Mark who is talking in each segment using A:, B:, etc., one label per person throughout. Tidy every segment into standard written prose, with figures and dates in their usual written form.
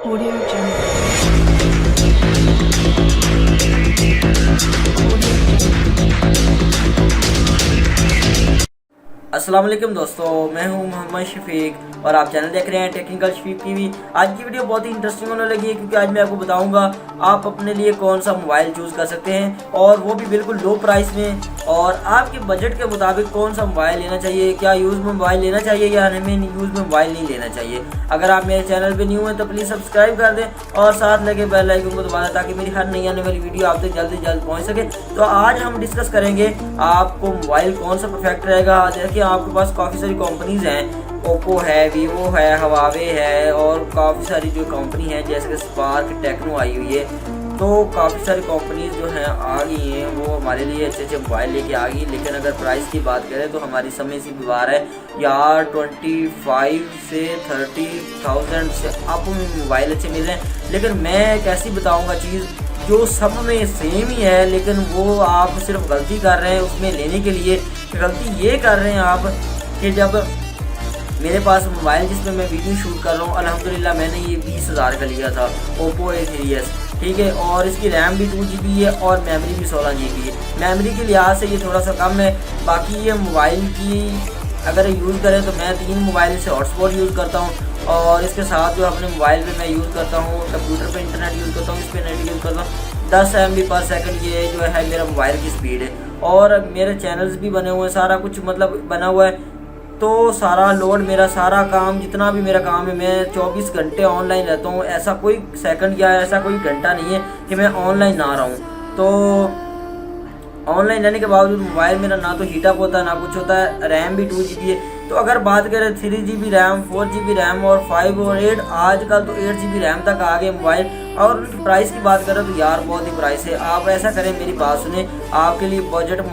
A: Audio Jungle.
B: अस्सलाम वालेकुम दोस्तों, मैं हूं मोहम्मद शफीक और आप चैनल देख रहे हैं टेक्निकल शफीक टीवी। आज की वीडियो बहुत ही इंटरेस्टिंग होने लगी है क्योंकि आज मैं आपको बताऊंगा आप अपने लिए कौन सा मोबाइल चूज़ कर सकते हैं और वो भी बिल्कुल लो प्राइस में, और आपके बजट के मुताबिक कौन सा मोबाइल लेना चाहिए, क्या यूज़ में मोबाइल लेना चाहिए या हमें यूज़ में मोबाइल नहीं लेना चाहिए। अगर आप मेरे चैनल पर न्यू हैं तो प्लीज़ सब्सक्राइब कर दें और साथ लगे बेल आइकन को दबा दें ताकि मेरी हर नई आने वाली वीडियो आप तक जल्द से जल्द पहुँच सके। तो आज हम डिस्कस करेंगे आपको मोबाइल कौन सा परफेक्ट रहेगा। देखिए आपके पास काफ़ी सारी कंपनीज हैं, ओप्पो है, वीवो है, हवावे है और काफ़ी सारी जो कंपनी है जैसे कि स्पार्क, टेक्नो आई हुई है। तो काफ़ी सारी कंपनीज जो हैं आ गई हैं, वो हमारे लिए अच्छे अच्छे मोबाइल लेके आ गई। लेकिन अगर प्राइस की बात करें तो हमारी समय सी दीवार है यार, 25 से 30,000 से अप में मोबाइल अच्छे मिल रहे हैं। लेकिन मैं एक ऐसी बताऊँगा चीज़ जो सब में सेम ही है, लेकिन वो आप सिर्फ गलती कर रहे हैं उसमें लेने के लिए। गलती ये कर रहे हैं आप कि जब मेरे पास मोबाइल जिसमें मैं वीडियो शूट कर रहा हूँ, अल्हम्दुलिल्लाह मैंने ये 20,000 का लिया था, ओप्पो A3s, ठीक है, और इसकी रैम भी 2GB है और मेमोरी भी 16GB है। मेमोरी के लिहाज से ये थोड़ा सा कम है। बाकी ये मोबाइल की अगर यूज़ करें तो मैं 3 मोबाइल से हॉटस्पॉट यूज़ करता हूँ और इसके साथ जो अपने मोबाइल पे मैं यूज़ करता हूँ, कंप्यूटर पे इंटरनेट यूज़ करता हूँ, इस पर नेट यूज़ करता हूँ। 10 MB/s ये जो है मेरा मोबाइल की स्पीड है और मेरे चैनल्स भी बने हुए हैं, सारा कुछ मतलब बना हुआ है। तो सारा लोड मेरा, सारा काम, जितना भी मेरा काम है, मैं 24 घंटे ऑनलाइन रहता हूँ। ऐसा कोई सेकंड या ऐसा कोई घंटा नहीं है कि मैं ऑनलाइन ना रहूँ। तो ऑनलाइन रहने के बावजूद मोबाइल मेरा ना तो हीटअप होता है ना कुछ होता है। रैम भी 2GB है। तो अगर बात करें 3GB रैम, 4GB रैम और 5 और 8, आजकल तो 8GB रैम तक आ गए मोबाइल। और उनकी प्राइस की बात करें तो यार बहुत ही प्राइस है। आप ऐसा करें, मेरी बात सुने, आपके लिए बजट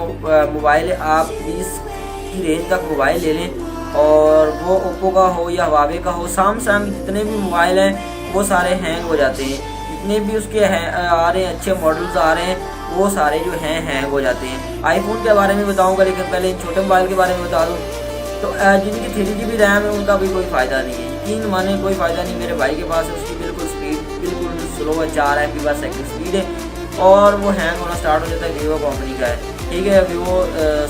B: मोबाइल है, आप 20 की रेंज तक मोबाइल ले लें और वो ओप्पो का हो या हवावे का हो। सैमसंग जितने भी मोबाइल हैं वो सारे हैंग हो जाते हैं, जितने भी उसके आ रहे हैं अच्छे मॉडल्स आ रहे हैं वो सारे जो हैं हैंग हो जाते हैं। आईफोन के बारे में बताऊंगा, लेकिन पहले इन छोटे मोबाइल के बारे में बता दूं तो जिनकी 3GB रैम है उनका भी कोई फ़ायदा नहीं है, यकीन माने कोई फ़ायदा नहीं। मेरे भाई के पास है, उसकी बिल्कुल स्पीड बिल्कुल स्लो है, 4 MB/s स्पीड है और वो हैंग होना स्टार्ट हो जाता है। वीवो कंपनी का है, ठीक है, वीवो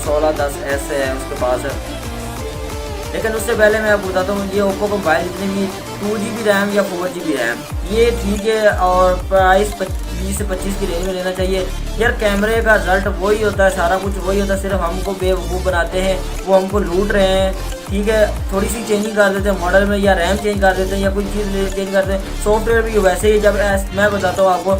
B: 1610S है उसके पास है। लेकिन उससे पहले मैं आपको बताता हूँ, ये ओप्पो का मोबाइल जितने भी 2GB रैम या 4GB रैम ये ठीक है और प्राइस 20 से 25 की रेंज में लेना चाहिए। यार कैमरे का रिजल्ट वही होता है, सारा कुछ वही होता है, सिर्फ हमको बेवकूफ़ बनाते हैं, वो हमको लूट रहे हैं, ठीक है। थोड़ी सी चेंजिंग कर देते हैं मॉडल में, या रैम चेंज कर देते हैं या कोई चीज़ चेंज करते हैं। सॉफ्टवेयर भी वैसे ही, जब मैं बताता हूँ आपको,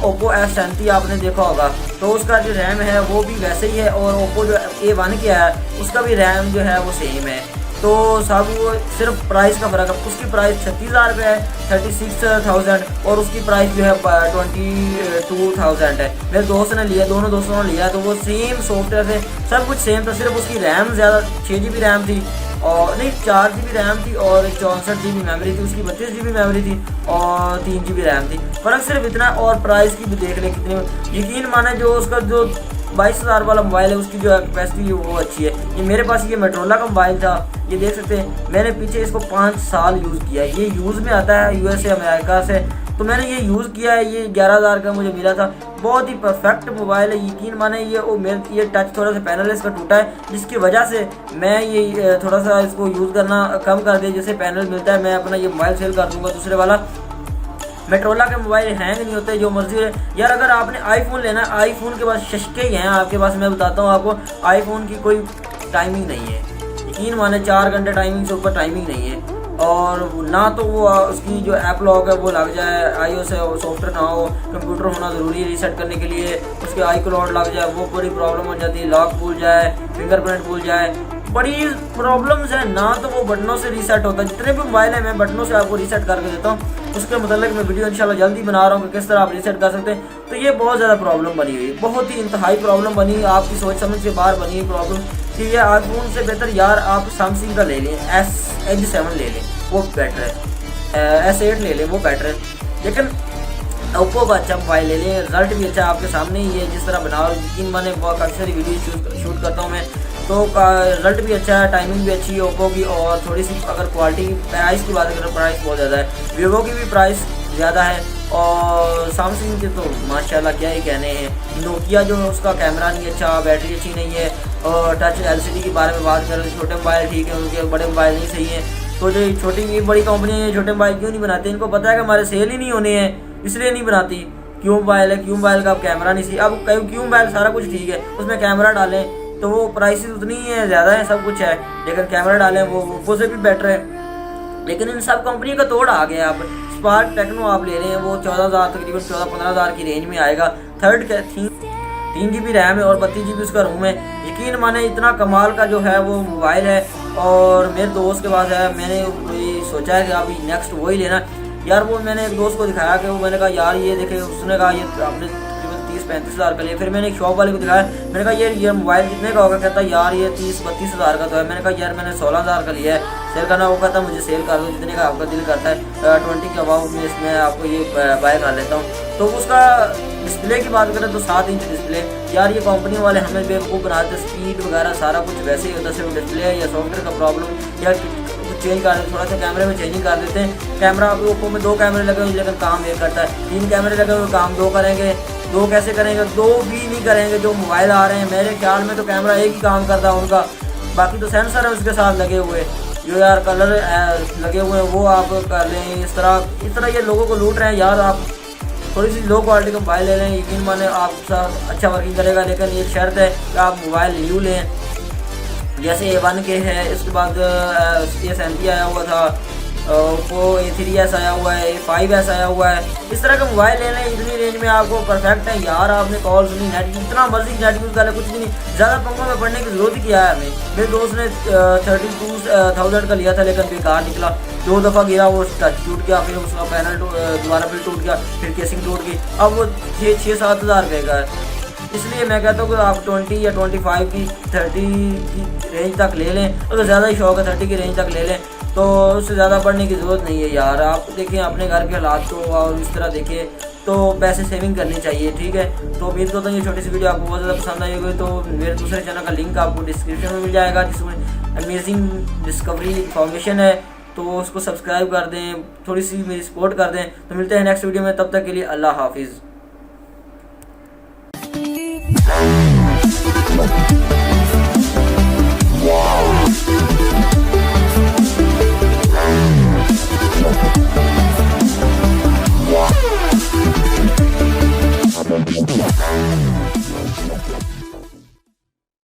B: ओप्पो S37 आपने देखा होगा तो उसका जो रैम है वो भी वैसे ही है और ओप्पो जो A1 के है उसका भी रैम जो है वो सेम है। तो सब वो सिर्फ प्राइस का फ़र्क है। उसकी प्राइस 36,000 रुपये है, 36,000, और उसकी प्राइस जो है 22,000 है। मेरे दोस्त ने लिया, दोनों दोस्तों ने लिया, तो वो सेम सॉफ्टवेयर थे, सब कुछ सेम था, सिर्फ उसकी रैम ज़्यादा 6GB रैम थी और नहीं 4GB रैम थी और 64GB मेमोरी थी, उसकी 32GB मेमोरी थी और 3GB रैम थी। फ़र्क सिर्फ इतना, और प्राइस की भी देख ले कितनी, यकीन माने जो उसका जो 22,000 वाला मोबाइल है उसकी जो कैपेसिटी वो अच्छी है। ये मेरे पास ये मोटोरोला का मोबाइल था, ये देख सकते हैं, मैंने पीछे इसको 5 साल यूज़ किया है। ये यूज़ में आता है USA अमेरिका से, तो मैंने ये यूज़ किया है। ये 11,000 का मुझे मिला था, बहुत ही परफेक्ट मोबाइल है, यकीन माने। ये टच थोड़ा सा पैनल इसका टूटा है, जिसकी वजह से मैं ये थोड़ा सा इसको यूज़ करना कम कर दिया। जैसे पैनल मिलता है मैं अपना ये मोबाइल सेल कर दूँगा दूसरे वाला। मोटोरोला के मोबाइल हैंग नहीं होते, जो मर्जी है यार। अगर आपने आईफोन लेना है, आईफोन के पास शशके ही हैं आपके पास, मैं बताता हूँ आपको, आईफोन की कोई टाइमिंग नहीं है, यकीन माने 4 घंटे टाइमिंग से ऊपर टाइमिंग नहीं है। और ना तो वो उसकी जो ऐप लॉक है वो लग जाए, iOS सॉफ्टवेयर ना हो, कंप्यूटर होना ज़रूरी है रीसेट करने के लिए, उसके iCloud लग जाए वो बड़ी प्रॉब्लम हो जाती है, लॉक भूल जाए, फिंगरप्रिंट भूल जाए, बड़ी प्रॉब्लम्स हैं। ना तो वो बटनों से रीसेट होता है, जितने भी मोबाइल हैं मैं बटनों से आपको रीसेट करके देता हूँ। उसके मतलब मैं वीडियो इंशाल्लाह जल्दी बना रहा हूँ कि किस तरह आप रीसेट कर सकते हैं। तो ये बहुत ज़्यादा प्रॉब्लम बनी हुई है, बहुत ही इंतहाई प्रॉब्लम बनी, आपकी सोच समझ से बाहर बनी हुई प्रॉब्लम। कि ये आईफोन से बेहतर यार आप सैमसंग का ले लें, Edge7 ले लें, वो बेटर है, S8 ले लें, वो बेटर है। लेकिन ओप्पो का अच्छा मोबाइल ले लें, रिजल्ट भी अच्छा आपके सामने ही है, जिस तरह बनाओ, यकीन माने बहुत काफ़ी सारी वीडियो शूट करता हूँ मैं, तो रिजल्ट भी अच्छा है, टाइमिंग भी अच्छी है ओप्पो की, और थोड़ी सी अगर क्वालिटी प्राइस की बात करें, प्राइस बहुत ज़्यादा है। वीवो की भी प्राइस ज़्यादा है, और सैमसंग के तो माशाल्लाह क्या ही कहने हैं। नोकिया जो है उसका कैमरा नहीं अच्छा, बैटरी अच्छी नहीं है, और टच एलसीडी के बारे में बात करें तो छोटे मोबाइल ठीक है, उनके बड़े मोबाइल नहीं सही है। तो जो छोटी बड़ी कंपनियाँ हैं छोटे मोबाइल क्यों नहीं बनाती, इनको पता है कि हमारे सेल ही नहीं होने हैं, इसलिए नहीं बनाती। क्यों मोबाइल है, क्यों मोबाइल का अब कैमरा नहीं सही, अब क्यों मोबाइल सारा कुछ ठीक है, उसमें कैमरा डालें तो वो प्राइसेस उतनी ही है, ज़्यादा है, सब कुछ है, लेकिन कैमरा डालें वो ओप्पो से भी बेटर है। लेकिन इन सब कंपनी का तोड़ आ गया। आप स्पार्क टेक्नो आप ले रहे हैं, वो 14,000 तकरीबन 14-15,000 की रेंज में आएगा। 3 GB रैम है और 32 GB उसका रोम है। यकीन माने इतना कमाल का जो है वो मोबाइल है, और मेरे दोस्त के पास है। मैंने सोचा है कि अभी नेक्स्ट वही लेना यार। वो मैंने एक दोस्त को दिखाया कि वो, मैंने कहा यार ये देखे, उसने कहा ये आपने 30-35 हज़ार का लिया। फिर मैंने एक शॉप वाले को दिखाया, मैंने कहा ये मोबाइल कितने का होगा, कहता यार ये 30-32 हज़ार का तो है। मैंने कहा यार मैंने 16,000 का लिया है, सेल करना। वो कहता मुझे सेल कर दो, जितने का आपका दिल करता है, 20 के अबाउट में इसमें आपको ये बाय कर लेता हूँ। तो उसका डिस्प्ले की बात करें तो 7 इंच डिस्प्ले। यार ये कंपनी वाले हमें बेवकूफ़ बनाते, स्पीड वगैरह सारा कुछ वैसे ही होता है, सिर्फ डिस्प्ले है या सॉफ्टवेयर का प्रॉब्लम या चेंज कर देते, थोड़ा सा कैमरे में चेंजिंग कर देते हैं। कैमरा अभी ओप्पो में 2 कैमरे लगे हुए लेकिन काम एक करता है, 3 कैमरे लगे हुए काम 2 करेंगे। 2 कैसे करेंगे, 2 भी नहीं करेंगे। जो मोबाइल आ रहे हैं मेरे ख्याल में तो कैमरा एक ही काम करता है उनका, बाकी तो सेंसर है उसके साथ लगे हुए, जो यार कलर लगे हुए हैं वो आप कर लें। इस तरह ये लोगों को लूट रहे हैं यार। आप थोड़ी सी लो क्वालिटी का मोबाइल ले रहे हैं, यकीन माने आपका अच्छा वर्किंग करेगा, लेकिन ये शर्त है कि आप मोबाइल न्यू लें। जैसे A1 के है, इसके बाद A70 आया हुआ था, ओप्पो A3s आया हुआ है, A5s आया हुआ है। इस तरह का मोबाइल ले लें, इतनी रेंज में आपको परफेक्ट है यार। आपने कॉल सुनी, नेट जितना मर्जी नेट यूज़ कर ले, कुछ भी नहीं, ज़्यादा पंखों में पढ़ने की जरूरत ही क्या है हमें। मेरे दोस्त ने 32,000 का लिया था लेकिन बेकार निकला। 2 दफ़ा गिरा, वो टच टूट गया, फिर उसका पैनल दोबारा फिर टूट गया, फिर केसिंग टूट गई। अब वो 6-7 हज़ार रुपये का है। इसलिए मैं कहता हूँ कि आप 20 या 25 की 30 की रेंज तक ले लें। अगर ज़्यादा ही शौक है 30 की रेंज तक ले लें, तो उससे ज़्यादा बढ़ने की ज़रूरत नहीं है यार। आप देखें अपने घर के हालात को और इस तरह देखें तो पैसे सेविंग करनी चाहिए, ठीक है। तो उम्मीद करता हूँ ये छोटी सी वीडियो आपको बहुत ज़्यादा पसंद आई होगी। तो मेरे दूसरे चैनल का लिंक आपको डिस्क्रिप्शन में मिल जाएगा, जिसमें अमेजिंग डिस्कवरी इन्फॉर्मेशन है, तो उसको सब्सक्राइब कर दें, थोड़ी सी मेरी सपोर्ट कर दें। तो मिलते हैं नेक्स्ट वीडियो में, तब तक के लिए अल्लाह हाफिज़।